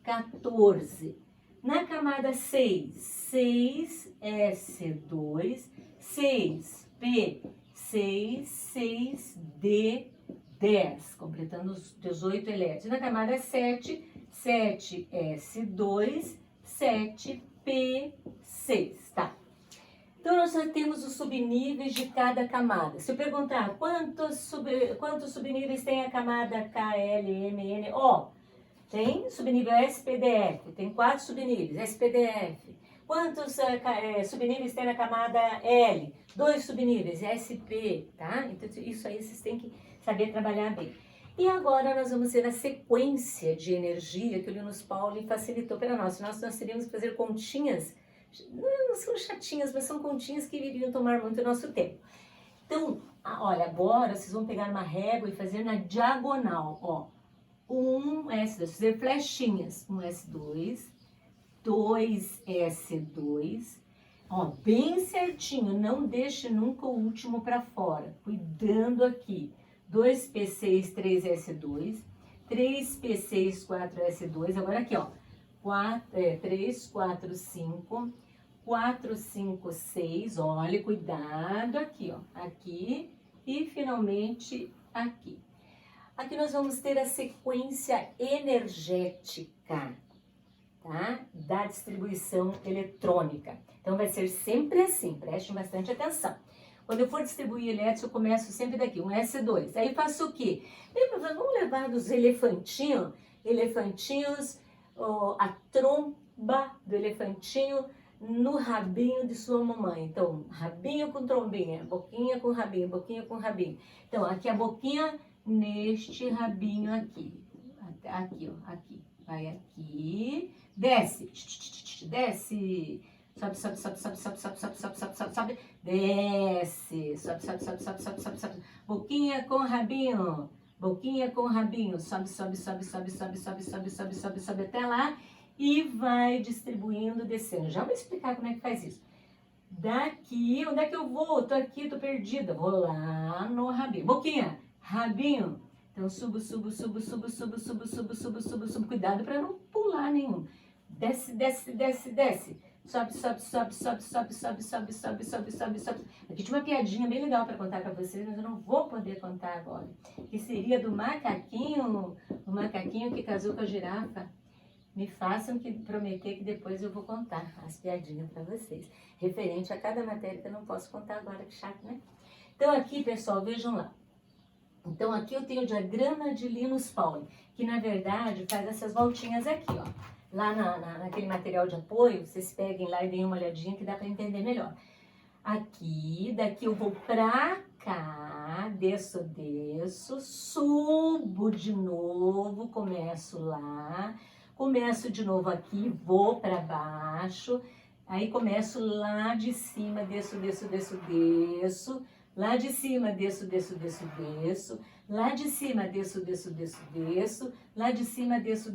5F14. Na camada 6, 6S2, 6P6, 6D10, completando os 18 elétrons. Na camada 7, 7S2, 7P6, tá? Então, nós já temos os subníveis de cada camada. Se eu perguntar quantos subníveis tem a camada K, L, M, N, O? Tem subnível SPDF, tem 4 subníveis, SPDF. Quantos subníveis tem na camada L? 2 subníveis, SP, tá? Então, isso aí vocês têm que saber trabalhar bem. E agora nós vamos ver a sequência de energia que o Linus Pauling facilitou para nós. Nós teríamos que fazer continhas, não são chatinhas, mas são continhas que iriam tomar muito nosso tempo. Então, olha, agora vocês vão pegar uma régua e fazer na diagonal, ó. 1S2, fazer flechinhas, 1S2, 2S2, ó, bem certinho, não deixe nunca o último para fora, cuidando aqui, 2P6, 3S2, 3P6, 4S2, agora aqui, ó, 3, 4, 5, 4, 5, 6, olha, cuidado aqui, ó, aqui e finalmente aqui. Aqui nós vamos ter a sequência energética, tá? Da distribuição eletrônica. Então, vai ser sempre assim, prestem bastante atenção. Quando eu for distribuir elétrons, eu começo sempre daqui, um S2. Aí faço o quê? Vamos levar dos elefantinhos, a tromba do elefantinho no rabinho de sua mamãe. Então, rabinho com trombinha, boquinha com rabinho, boquinha com rabinho. Então, aqui a boquinha neste rabinho aqui. Aqui, ó, aqui. Vai aqui. Desce. Desce. Sobe, sobe, sobe, sobe, sobe, sobe, sobe, sobe, sobe, sobe, sobe. Desce. Sobe, sobe, sobe, sobe, sobe, sobe, sobe. Boquinha com rabinho. Boquinha com rabinho. Sobe, sobe, sobe, sobe, sobe, sobe, sobe, sobe, sobe, sobe até lá. E vai distribuindo, descendo. Já vou explicar como é que faz isso. Daqui, onde é que eu vou? Tô aqui, tô perdida. Vou lá no rabinho. Boquinha, rabinho. Então, subo, subo, subo, subo, subo, subo, subo, subo, subo, subo. Cuidado para não pular nenhum. Desce, desce, desce, desce. Sobe, sobe, sobe, sobe, sobe, sobe, sobe, sobe, sobe, sobe, sobe. Aqui tinha uma piadinha bem legal para contar para vocês, mas eu não vou poder contar agora. Que seria do macaquinho, o macaquinho que casou com a girafa. Me façam que prometer que depois eu vou contar as piadinhas para vocês. Referente a cada matéria que eu não posso contar agora, que chato, né? Então aqui, pessoal, vejam lá. Então aqui eu tenho o diagrama de Linus Pauling, que na verdade faz essas voltinhas aqui, ó. Lá naquele material de apoio, vocês peguem lá e deem uma olhadinha que dá para entender melhor. Aqui, daqui eu vou pra cá, desço, subo de novo, começo lá, começo de novo aqui, vou para baixo, aí começo lá de cima, desço, lá de cima, desço, lá de cima, desço, lá de cima, desço.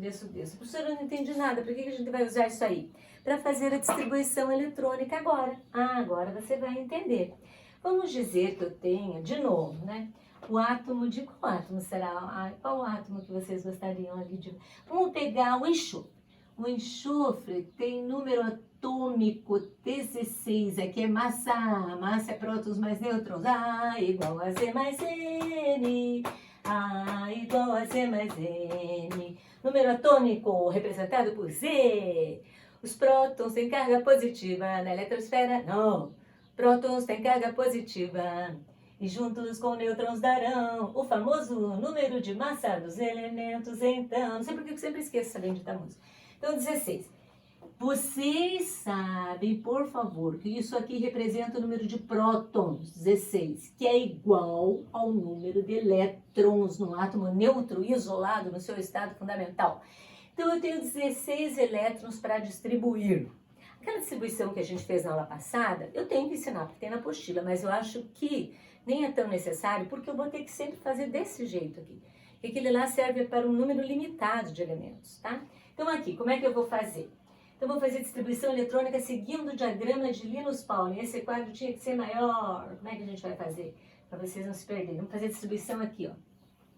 Professora, eu não entendi nada, por que a gente vai usar isso aí? Para fazer a distribuição eletrônica agora. Agora você vai entender. Vamos dizer que eu tenha, de novo, né? O átomo de qual átomo será? Qual átomo que vocês gostariam ali de... Vamos pegar o enxofre. O enxofre tem número atômico 16, aqui é massa. Massa é prótons mais nêutrons. A igual a Z mais N. A igual a Z mais N. Número atômico representado por Z. Os prótons têm carga positiva na eletrosfera? Não. Prótons têm carga positiva. E juntos com nêutrons darão o famoso número de massa dos elementos. Então, não sei por que eu sempre esqueço essa bendita música. Então, 16. Vocês sabem, por favor, que isso aqui representa o número de prótons, 16, que é igual ao número de elétrons no átomo neutro isolado no seu estado fundamental. Então, eu tenho 16 elétrons para distribuir. Aquela distribuição que a gente fez na aula passada, eu tenho que ensinar, porque tem na apostila, mas eu acho que nem é tão necessário, porque eu vou ter que sempre fazer desse jeito aqui. Que aquele lá serve para um número limitado de elementos, tá? Então, aqui, como é que eu vou fazer? Então, vou fazer distribuição eletrônica seguindo o diagrama de Linus Pauling. Esse quadro tinha que ser maior. Como é que a gente vai fazer? Para vocês não se perderem. Vamos fazer a distribuição aqui, ó.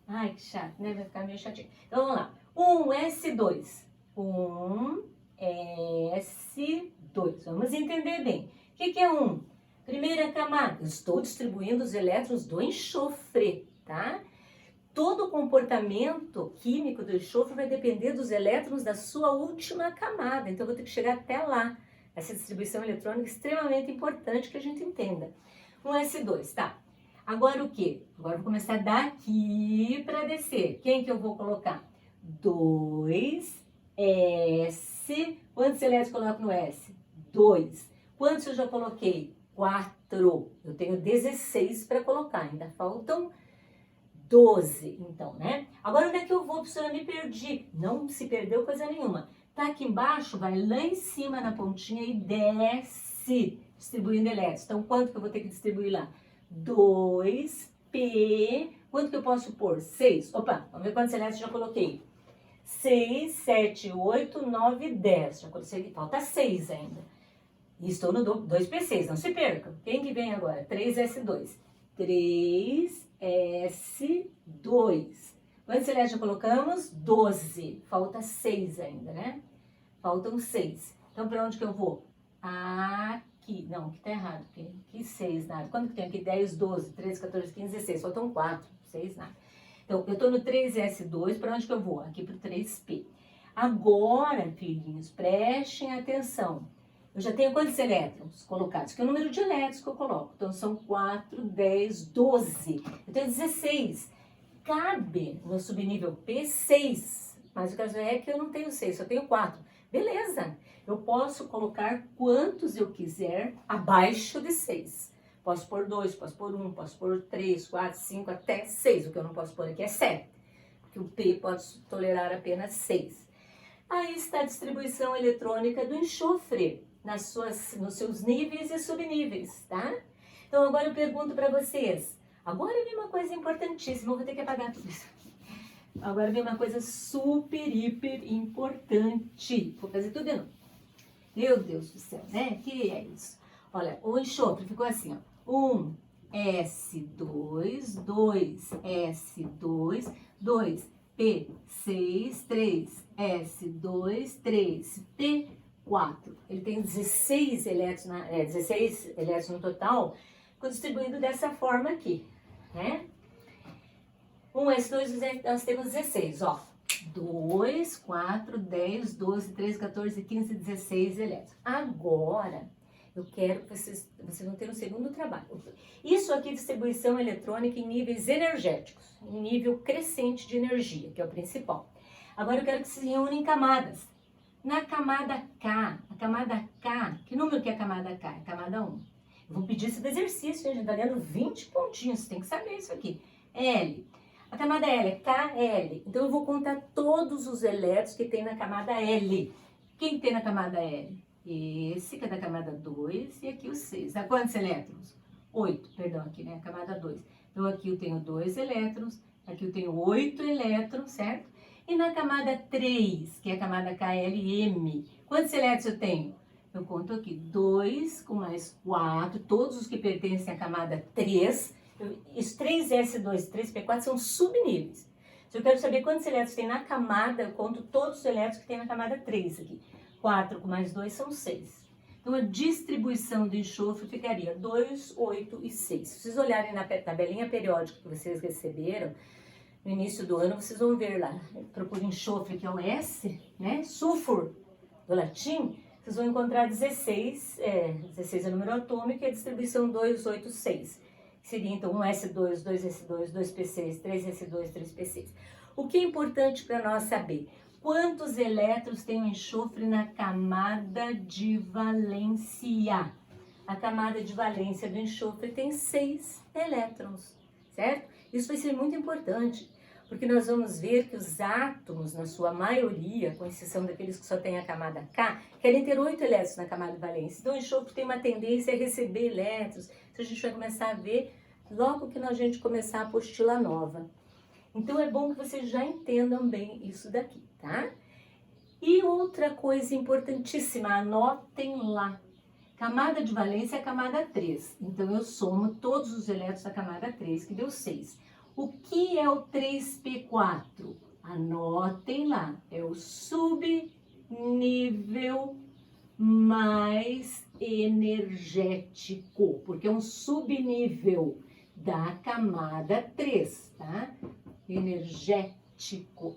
Ai, que chato, né? Vai ficar meio chatinho. Então, vamos lá. 1S2. 1S2. Vamos entender bem. O que é 1? Primeira camada. Eu estou distribuindo os elétrons do enxofre, tá? Todo o comportamento químico do enxofre vai depender dos elétrons da sua última camada. Então, eu vou ter que chegar até lá. Essa distribuição eletrônica é extremamente importante que a gente entenda. 1S2, tá? Agora o quê? Agora eu vou começar daqui para descer. Quem que eu vou colocar? 2S. Quantos elétrons eu coloco no S? 2. Quantos eu já coloquei? 4. Eu tenho 16 para colocar. Ainda faltam 12, então, né? Agora, onde é que eu vou, professora? Me perdi. Não se perdeu coisa nenhuma. Tá aqui embaixo, vai lá em cima na pontinha e desce, distribuindo elétrons. Então, quanto que eu vou ter que distribuir lá? 2P. Quanto que eu posso pôr? 6. Opa, vamos ver quantos elétrons eu já coloquei. 6, 7, 8, 9, 10. Já coloquei, falta 6 ainda. E estou no 2P6, não se percam. Quem que vem agora? 3S2. 3S2. Quantos elétrons já colocamos? 12. Falta 6 ainda, né? Faltam 6. Então, para onde que eu vou? Aqui. Não, aqui tá errado. Aqui 6, nada. Quando que tem aqui? 10, 12, 13, 14, 15, 16. Faltam 4. 6, nada. Então, eu tô no 3S2. Para onde que eu vou? Aqui pro 3P. Agora, filhinhos, prestem atenção. Eu já tenho quantos elétrons colocados? Que é o número de elétrons que eu coloco. Então, são 4, 10, 12. Eu tenho 16. Cabe no subnível P 6. Mas o caso é que eu não tenho 6, só tenho 4. Beleza. Eu posso colocar quantos eu quiser abaixo de 6. Posso pôr 2, posso pôr 1, posso pôr 3, 4, 5, até 6. O que eu não posso pôr aqui é 7. Porque o P pode tolerar apenas 6. Aí está a distribuição eletrônica do enxofre. Nos seus níveis e subníveis, tá? Então, agora eu pergunto para vocês. Agora vem uma coisa importantíssima, eu vou ter que apagar tudo isso. Agora vem uma coisa super, hiper importante. Vou fazer tudo de novo. Meu Deus do céu, né? Que é isso? Olha, o enxofre ficou assim, ó. 1, S2, 2, S2, 2, P6, 3, S2, 3, P4. Ele tem 16 elétrons, 16 elétrons no total, distribuído dessa forma aqui, né? Um S2, nós temos 16, ó. 2, 4, 10, 12, 13, 14, 15, 16 elétrons. Agora, eu quero que vocês vão ter um segundo trabalho. Isso aqui é distribuição eletrônica em níveis energéticos, em nível crescente de energia, que é o principal. Agora eu quero que vocês reúnem camadas. Na camada K, a camada K, que número que é a camada K? É a camada 1. Eu vou pedir esse exercício, a gente tá dando 20 pontinhos, você tem que saber isso aqui. L. A camada L é KL. Então eu vou contar todos os elétrons que tem na camada L. Quem tem na camada L? Esse que é da camada 2 e aqui o 6. Dá quantos elétrons? 8, perdão, aqui, né? A camada 2. Então aqui eu tenho 2 elétrons, aqui eu tenho 8 elétrons, certo? E na camada 3, que é a camada KLM, quantos elétrons eu tenho? Eu conto aqui 2 com mais 4, todos os que pertencem à camada 3. Os 3S2 e 3P4 são subníveis. Se eu quero saber quantos elétrons tem na camada, eu conto todos os elétrons que tem na camada 3 aqui. 4 com mais 2 são 6. Então, a distribuição do enxofre ficaria 2, 8 e 6. Se vocês olharem na tabelinha periódica que vocês receberam, no início do ano, vocês vão ver lá, procura enxofre, que é o S, né? Sulfur, do latim, vocês vão encontrar 16, 16 é o número atômico e a distribuição 2, 8, 6. Seria então 1S2, 2S2, 2P6, 3S2, 3P6. O que é importante para nós saber? Quantos elétrons tem o enxofre na camada de valência? A camada de valência do enxofre tem 6 elétrons, certo? Isso vai ser muito importante, porque nós vamos ver que os átomos, na sua maioria, com exceção daqueles que só têm a camada K, querem ter 8 elétrons na camada de valência. Então o enxofre tem uma tendência a receber elétrons. Isso a gente vai começar a ver logo que a gente começar a apostila nova. Então é bom que vocês já entendam bem isso daqui, tá? E outra coisa importantíssima, anotem lá. Camada de valência é a camada 3. Então eu somo todos os elétrons da camada 3, que deu 6. O que é o 3P4? Anotem lá. É o subnível mais energético, porque é um subnível da camada 3, tá? Energético,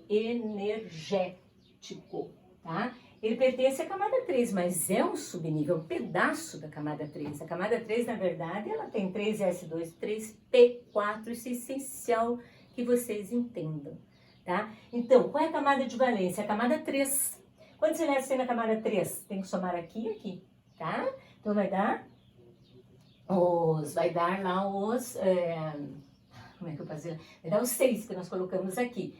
tá? Ele pertence à camada 3, mas é um subnível, um pedaço da camada 3. A camada 3, na verdade, ela tem 3S2, 3P4, isso é essencial que vocês entendam, tá? Então, qual é a camada de valência? A camada 3. Quantos elétrons tem na camada 3? Tem que somar aqui e aqui, tá? Então, vai dar lá os... como é que eu faço? Vai dar os 6 que nós colocamos aqui.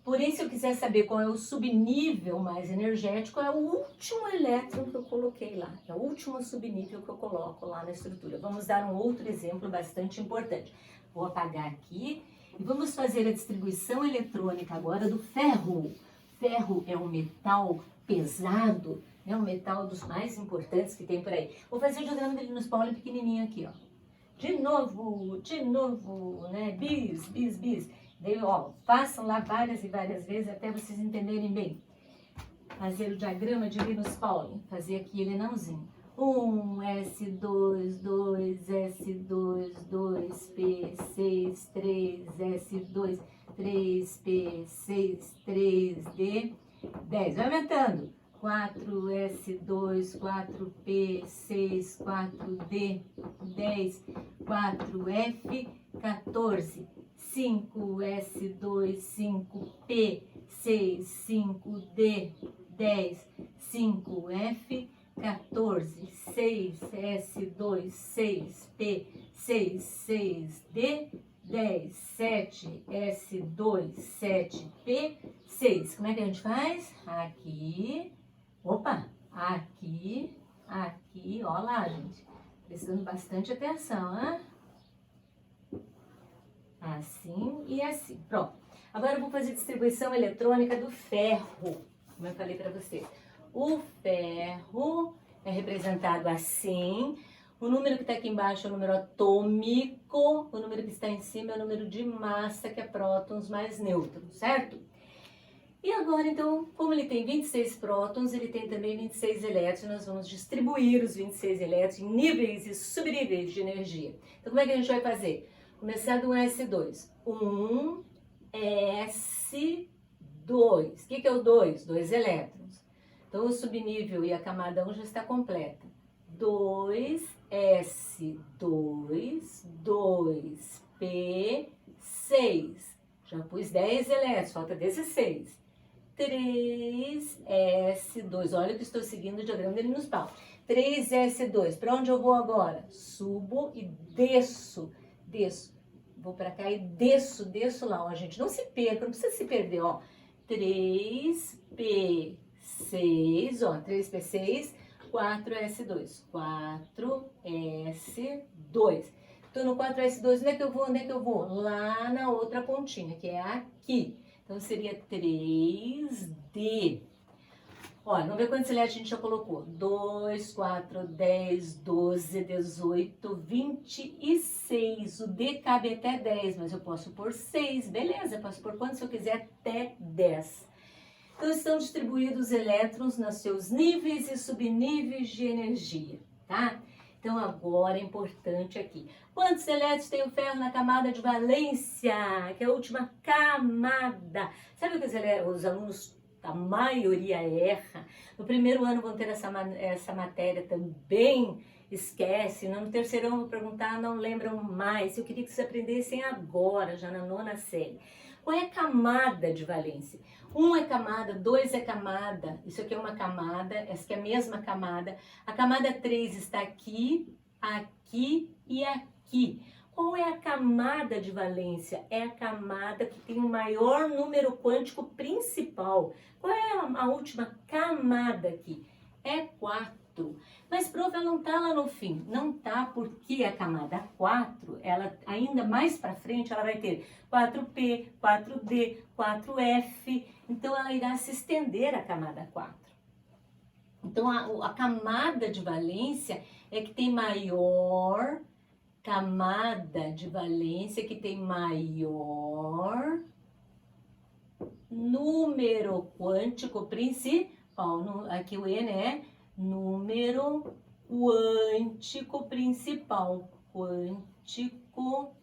Porém, se eu quiser saber qual é o subnível mais energético, é o último elétron que eu coloquei lá. É o último subnível que eu coloco lá na estrutura. Vamos dar um outro exemplo bastante importante. Vou apagar aqui e vamos fazer a distribuição eletrônica agora do ferro. Ferro é um metal pesado, é um metal dos mais importantes que tem por aí. Vou fazer o diagrama dele nos Paulo pequenininho aqui, ó. De novo, né? Bis. Daí, ó, façam lá várias e várias vezes até vocês entenderem bem. Fazer o diagrama de Linus Pauling, fazer aqui ele nãozinho. 1, S2, 2, S2, 2P6, 3S2, 3P6, 3D, 10. Vai aumentando. 4S2, 4P6, 4D, 10, 4F, 14. 5S2, 5P6, 5D, 10, 5F, 14, 6S2, 6P, 6, 6D, 10, 7S2, 7P, 6. Como é que a gente faz? Aqui, aqui, ó lá, gente. Prestando bastante atenção, né? Assim e assim. Pronto. Agora eu vou fazer distribuição eletrônica do ferro, como eu falei para vocês. O ferro é representado assim. O número que está aqui embaixo é o número atômico, o número que está em cima é o número de massa, que é prótons mais nêutrons, certo? E agora, então, como ele tem 26 prótons, ele tem também 26 elétrons, nós vamos distribuir os 26 elétrons em níveis e subníveis de energia. Então, como é que a gente vai fazer? Começar do S2. 1S2. O que é o 2? 2 elétrons. Então, o subnível e a camada 1 já está completa. 2S2, 2P6. Já pus 10 elétrons, falta 16. 3S2, olha que estou seguindo o diagrama dele nos pau. 3S2, para onde eu vou agora? Subo e desço. Vou para cá e desço lá, ó, gente. Não se perca, não precisa se perder, ó. 3P6, ó, 3P6, 4S2. 4S2. Então, no 4S2, onde é que eu vou? Lá na outra pontinha, que é aqui. Então, seria 3D. Olha, vamos ver quantos elétrons a gente já colocou. 2, 4, 10, 12, 18, 26. O D cabe até 10, mas eu posso pôr 6. Beleza, eu posso pôr quantos eu quiser, até 10. Então, estão distribuídos os elétrons nos seus níveis e subníveis de energia, tá? Então, agora é importante aqui. Quantos elétrons tem o ferro na camada de valência? Que é a última camada. Sabe o que os alunos, a maioria, erra? No primeiro ano vão ter essa matéria também, esquece. No terceiro ano vão perguntar, não lembram mais. Eu queria que vocês aprendessem agora, já na 9ª série. Qual é a camada de valência? 1 é camada, 2 é camada, isso aqui é uma camada, essa aqui é a mesma camada. A camada 3 está aqui, aqui e aqui. Qual é a camada de valência? É a camada que tem o maior número quântico principal. Qual é a última camada aqui? É 4. Mas, prof, ela não está lá no fim. Não está, porque a camada 4, ela ainda mais para frente, ela vai ter 4P, 4D, 4F. Então, ela irá se estender a camada 4. Então, a camada de valência é que tem maior camada de valência, que tem maior número quântico principal. Aqui o N é número quântico principal. Quântico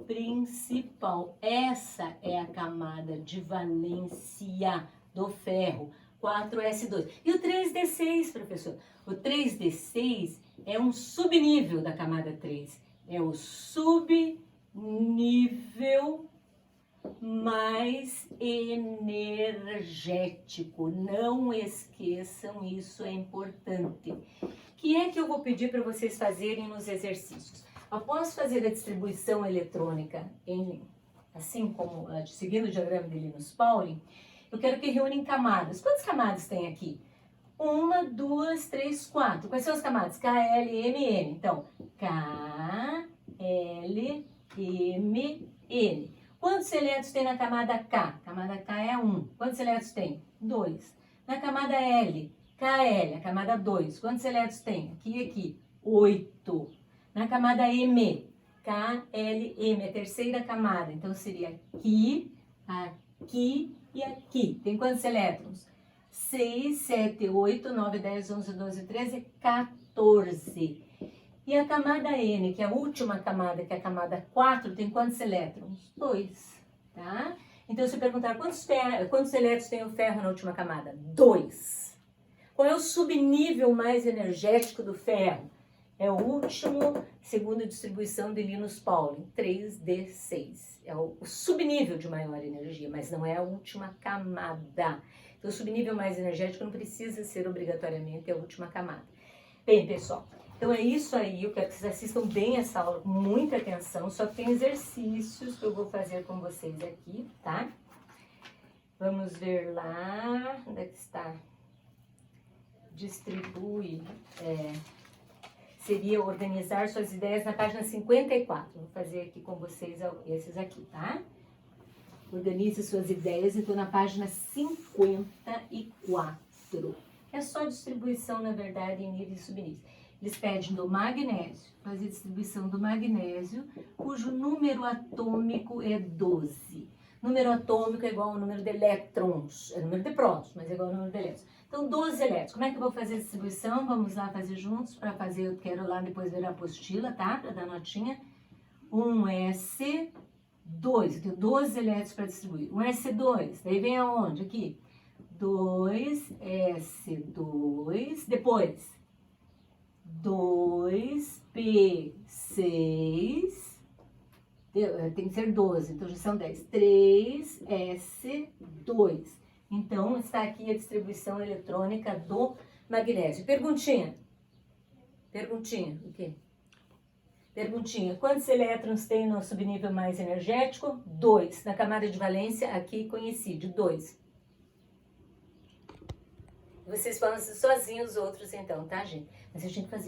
principal. Essa é a camada de valência do ferro. 4S2. E o 3D6, professor? O 3D6 é um subnível da camada 3. É o subnível mais energético. Não esqueçam, isso é importante. O que é que eu vou pedir para vocês fazerem nos exercícios? Após fazer a distribuição eletrônica, assim como seguindo o diagrama de Linus Pauling, eu quero que reúnem camadas. Quantas camadas tem aqui? 1, 2, 3, 4. Quais são as camadas? K, L, M, N. Então, K, L, M, N. Quantos elétrons tem na camada K? Camada K é 1. Quantos elétrons tem? 2. Na camada L, KL, a camada 2. Quantos elétrons tem? Aqui e aqui. 8. Na camada M, KLM, a terceira camada. Então, seria aqui, aqui e aqui. Tem quantos elétrons? 6, 7, 8, 9, 10, 11, 12, 13, 14. E a camada N, que é a última camada, que é a camada 4, tem quantos elétrons? 2, tá? Então, se eu perguntar quantos elétrons tem o ferro na última camada? 2. Qual é o subnível mais energético do ferro? É o último, segundo a distribuição de Linus Pauling, 3D6. É o subnível de maior energia, mas não é a última camada. Então, o subnível mais energético não precisa ser obrigatoriamente a última camada. Bem, pessoal, então é isso aí. Eu quero que vocês assistam bem essa aula, com muita atenção. Só que tem exercícios que eu vou fazer com vocês aqui, tá? Vamos ver lá, onde é que está? Distribui, seria organizar suas ideias na página 54. Vou fazer aqui com vocês esses aqui, tá? Organize suas ideias, então, na página 54. É só distribuição, na verdade, em níveis e subníveis. Eles pedem do magnésio, fazer a distribuição do magnésio, cujo número atômico é 12. Número atômico é igual ao número de elétrons, é o número de prótons, mas é igual ao número de elétrons. Então, 12 elétrons. Como é que eu vou fazer a distribuição? Vamos lá fazer juntos. Para fazer, eu quero lá depois ver a apostila, tá? Para dar notinha. Um S2, eu tenho 12 elétrons para distribuir. Um S2, daí vem aonde? Aqui. 2S2, depois 2P6, tem que ser 12, então já são 10. 3S2. Então, está aqui a distribuição eletrônica do magnésio. Perguntinha. Perguntinha, o quê? Perguntinha. Quantos elétrons tem no subnível mais energético? 2. Na camada de valência, aqui coincide, 2. Vocês falam sozinhos os outros então, tá, gente? Mas a gente fazer